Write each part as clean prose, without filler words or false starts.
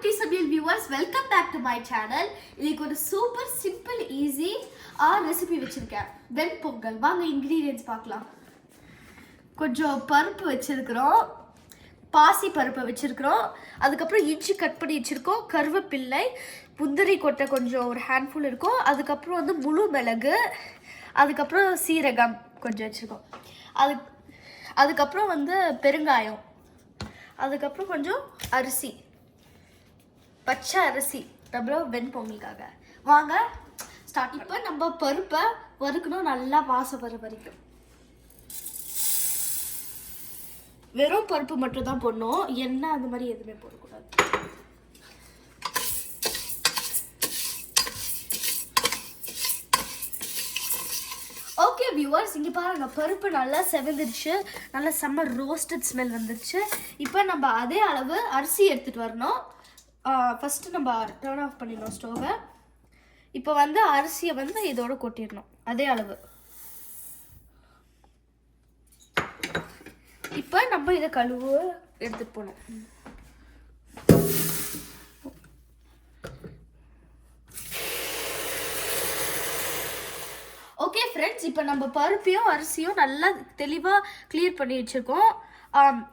குட்டி சமையல் viewers, welcome back to my channel. இன்னைக்கு ஒரு சூப்பர் சிம்பிள் ஈஸி ரெசிபி வச்சிருக்கேன். வெண்பொங்கல். வாங்க இன்கிரீடியன்ஸ் பார்க்கலாம். கொஞ்சம் பருப்பு வச்சிருக்கிறோம், பாசி பருப்பை வச்சிருக்கிறோம், அதுக்கப்புறம் இஞ்சி கட் பண்ணி வச்சிருக்கோம், கருவேப்பிள்ளை, முந்திரி கொட்டை கொஞ்சம் ஒரு ஹேண்ட்ஃபுல் இருக்கும், அதுக்கப்புறம் வந்து முழு மிளகு, அதுக்கப்புறம் சீரகம் கொஞ்சம் வச்சுருக்கோம், அதுக்கப்புறம் வந்து பெருங்காயம், அதுக்கப்புறம் கொஞ்சம் அரிசி, பச்சை அரிசி நம்ம வெண்பொங்கலுக்காக. வாங்க ஸ்டார்ட். இப்போ நம்ம பருப்பை வறுக்கணும், நல்லா வாசம் வர வரைக்கும். வெறும் பருப்பு மட்டும் தான் போடணும், எண்ணெய் அந்த மாதிரி எதுவுமே போடக்கூடாது. ஓகே வியூவர்ஸ், இங்கே பாருங்க, பருப்பு நல்லா செவந்துருச்சு, நல்லா செம்ம ரோஸ்டட் ஸ்மெல் வந்துருச்சு. இப்போ நம்ம அதே அளவு அரிசி எடுத்துகிட்டு வரணும். ஃபஸ்ட்டு நம்ம டர்ன் ஆஃப் பண்ணிடணும் ஸ்டோவை. இப்போ வந்து அரிசியை வந்து இதோட கொட்டிடணும் அதே அளவு. இப்போ நம்ம இதை கழுவு எடுத்துகிட்டு போகணும். ஓகே ஃப்ரெண்ட்ஸ், இப்போ நம்ம பருப்பையும் அரிசியும் நல்லா தெளிவாக கிளியர் பண்ணி வச்சுருக்கோம்.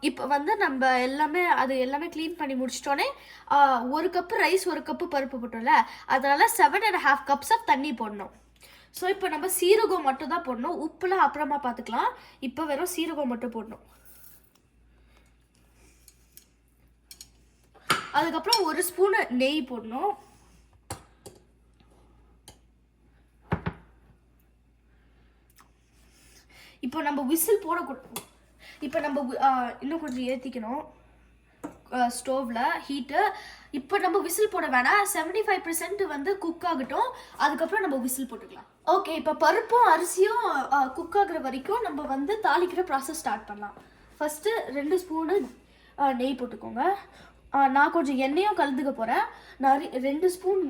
இப்போ வந்து நம்ம எல்லாமே க்ளீன் பண்ணி முடிச்சிட்டோன்னே ஒரு கப்பு ரைஸ், ஒரு கப்பு பருப்பு போட்டோம்ல, அதனால 7.5 cups ஆஃப் தண்ணி போடணும். ஸோ இப்போ நம்ம சீரகம் மட்டும் தான் போடணும், உப்புலாம் அப்புறமா பார்த்துக்கலாம். இப்போ வெறும் சீரகம் மட்டும் போடணும். அதுக்கப்புறம் 1 ஸ்பூன் நெய் போடணும். இப்போ நம்ம விசில் போடக்கூடாது. இப்போ நம்ம இன்னும் கொஞ்சம் ஏற்றிக்கணும் ஸ்டோவில் ஹீட்டு. இப்போ நம்ம விசில் போட வேணாம், 75% வந்து குக் ஆகட்டும், அதுக்கப்புறம் நம்ம விசில் போட்டுக்கலாம். ஓகே, இப்போ பருப்பும் அரிசியும் குக் ஆகுற வரைக்கும் நம்ம வந்து தாளிக்கிற ப்ராசஸ் ஸ்டார்ட் பண்ணலாம். ஃபஸ்ட்டு 2 ஸ்பூனு நெய் போட்டுக்கோங்க. நான் கொஞ்சம் எண்ணெயும் கலந்துக்க போகிறேன். 2 ஸ்பூன்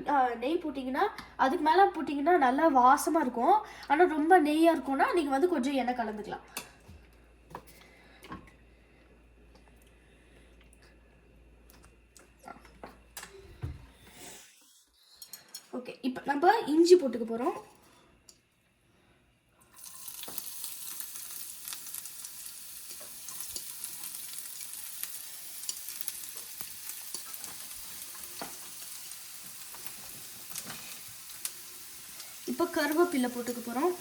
நெய் போட்டிங்கன்னா, அதுக்கு மேலே போட்டிங்கன்னா நல்லா வாசமாக இருக்கும். ஆனால் ரொம்ப நெய்யாக இருக்கும்னா நீங்கள் வந்து கொஞ்சம் எண்ணெய் கலந்துக்கலாம். ஓகே, இப்போ நம்ம இஞ்சி போட்டுக்க போகிறோம். இப்போ கருவேப்பிலை போட்டுக்க போகிறோம்.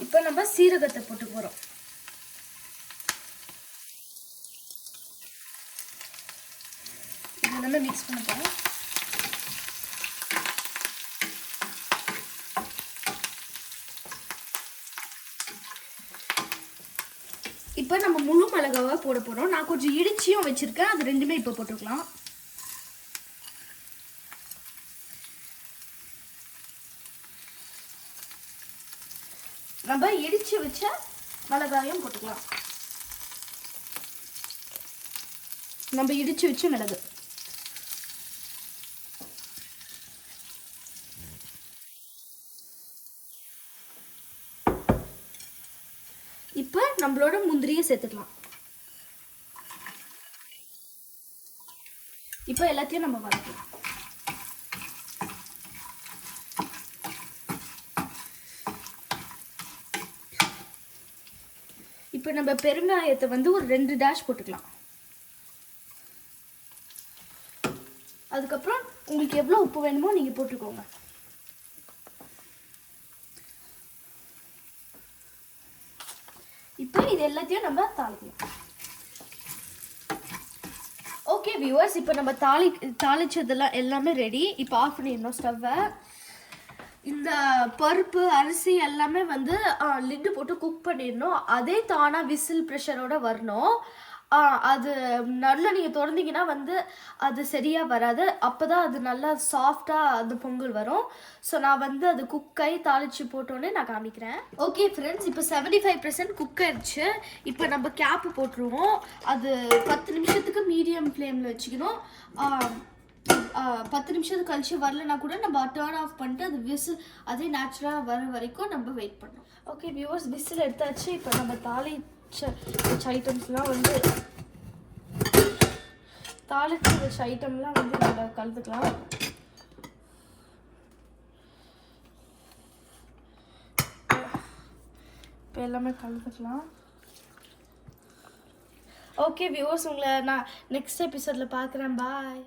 இப்போ நம்ம சீரகத்தை போட்டு போகிறோம். இதை நல்லா மிக்ஸ் பண்ண போகிறோம். இப்போ நம்ம முழு மிளகாவை போட போகிறோம். நான் கொஞ்சம் இடிச்சியும் வச்சுருக்கேன், அது ரெண்டுமே இப்போ போட்டுக்கலாம். நம்ம இடிச்சு வச்ச மிளகாயும் போட்டுக்கலாம். நம்ம இடிச்சு வச்ச மிளகு. இப்போ நம்மளோட முந்திரியை சேர்த்துக்கலாம். இப்போ எல்லாத்தையும் நம்ம வதக்கலாம். இப்போ நம்ம பெருங்காயத்தை வந்து ஒரு 2 டேஷ் போட்டுக்கலாம். அதுக்கப்புறம் உங்களுக்கு எவ்வளோ உப்பு வேணுமோ நீங்கள் போட்டுக்கோங்க. இப்போ இது எல்லாத்தையும் நம்ம தாளிக்கலாம். ஓகே வியூவர்ஸ், இப்போ நம்ம தாளிச்சதெல்லாம் எல்லாமே ரெடி. இப்போ ஆஃப் பண்ணிடணும் ஸ்டவ்வை. இந்த பருப்பு அரிசி எல்லாமே வந்து லிட்டு போட்டு குக் பண்ணிடணும். அதே தானாக விசில் ப்ரெஷரோட வரணும். அது நல்லா நீங்கள் திறந்தீங்கன்னா வந்து அது சரியாக வராது. அப்போ தான் அது நல்லா சாஃப்டாக அந்த பொங்கல் வரும். ஸோ நான் வந்து அது குக்காய் தாளித்து போட்டோன்னே நான் காமிக்கிறேன். ஓகே ஃப்ரெண்ட்ஸ், இப்போ 75% குக் ஆயிடுச்சு. இப்போ நம்ம கேப்பு போட்டுருவோம். அது 10 நிமிஷத்துக்கு மீடியம் ஃப்ளேமில் வச்சுக்கணும். 10 நிமிஷத்துக்கு கழிச்சு வரலனா கூட நம்ம டர்ன் ஆஃப் பண்ணிட்டு அது விசில் அதே நேச்சுரலாக வர வரைக்கும் நம்ம வெயிட் பண்ணணும். ஓகே வியூவர்ஸ், விசில் எடுத்தாச்சு. இப்போ நம்ம தாளிச்ச ஐட்டம்ஸ்லாம் வந்து தாளிச்சு வச்ச ஐட்டம்லாம் வந்து நம்ம கலந்துக்கலாம். இப்போ எல்லாமே கலந்துக்கலாம். ஓகே வியூவர்ஸ், உங்களை நான் நெக்ஸ்ட் எபிசோடில் பார்க்குறேன். பாய்.